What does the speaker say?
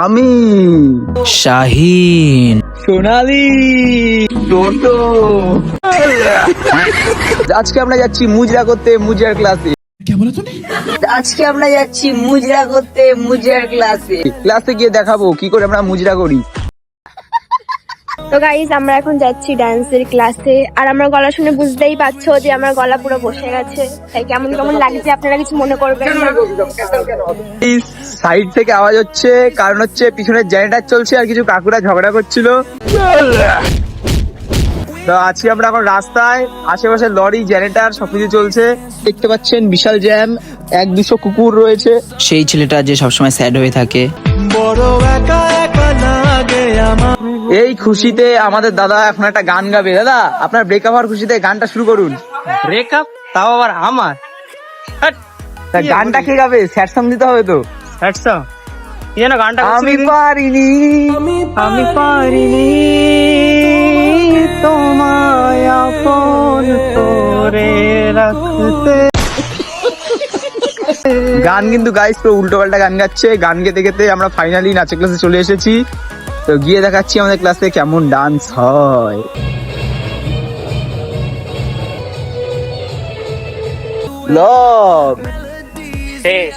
আমি, শাহিন, সোনালি, টোটো। আজকে আমরা যাচ্ছি মুজরা করতে মুজরার ক্লাসে। আজকে আমরা যাচ্ছি মুজরা করতে মুজরার ক্লাসে। ক্লাসে গিয়ে দেখাবো কি করে আমরা মুজরা করি। তো গাইজ আমরা এখন যাচ্ছি ডান্সের ক্লাসে। আর আমার গলা শুনে বুঝতেই পারছো যে আমার গলা পুরো বসে গেছে, তাই কেমন কেমন লাগছে আপনারা কিছু মনে করবেন না। এই সাইড থেকে আওয়াজ হচ্ছে, কারণ হচ্ছে পিছনের জেনারেটর চলছে আর কিছু কাকুরা ঝগড়া করছিল। তো আজকে আমরা এখন রাস্তায়, আশেপাশে লরি জেনারেটর সবকিছু চলছে, দেখতে পাচ্ছেন বিশাল জ্যাম, 100-200 কুকুর রয়েছে। সেই ছেলেটা যে সবসময় স্যাড হয়ে থাকে। এই খুশিতে আমাদের দাদা এখন একটা গান গাবে। দাদা, আপনার ব্রেকআপ হওয়ার খুশিতে গানটা শুরু করুন। ব্রেকআপ, তাও আবার আমার? তা গানটা কে গাবে? স্যাড সং দিতে হবে তো। আচ্ছা, কি যেন গানটা? আমি পারিনি, আমি পারিনি তোমায় আপন করে রাখতে। গান কিন্তু গাইস পুরো উল্টো পাল্টা গান গাচ্ছে। গান গেতে গেতে আমরা ফাইনালি নাচের ক্লাসে চলে এসেছি। তো গিয়ে দেখাচ্ছি আমাদের ক্লাসে কেমন ডান্স হয়। লভ শেষ।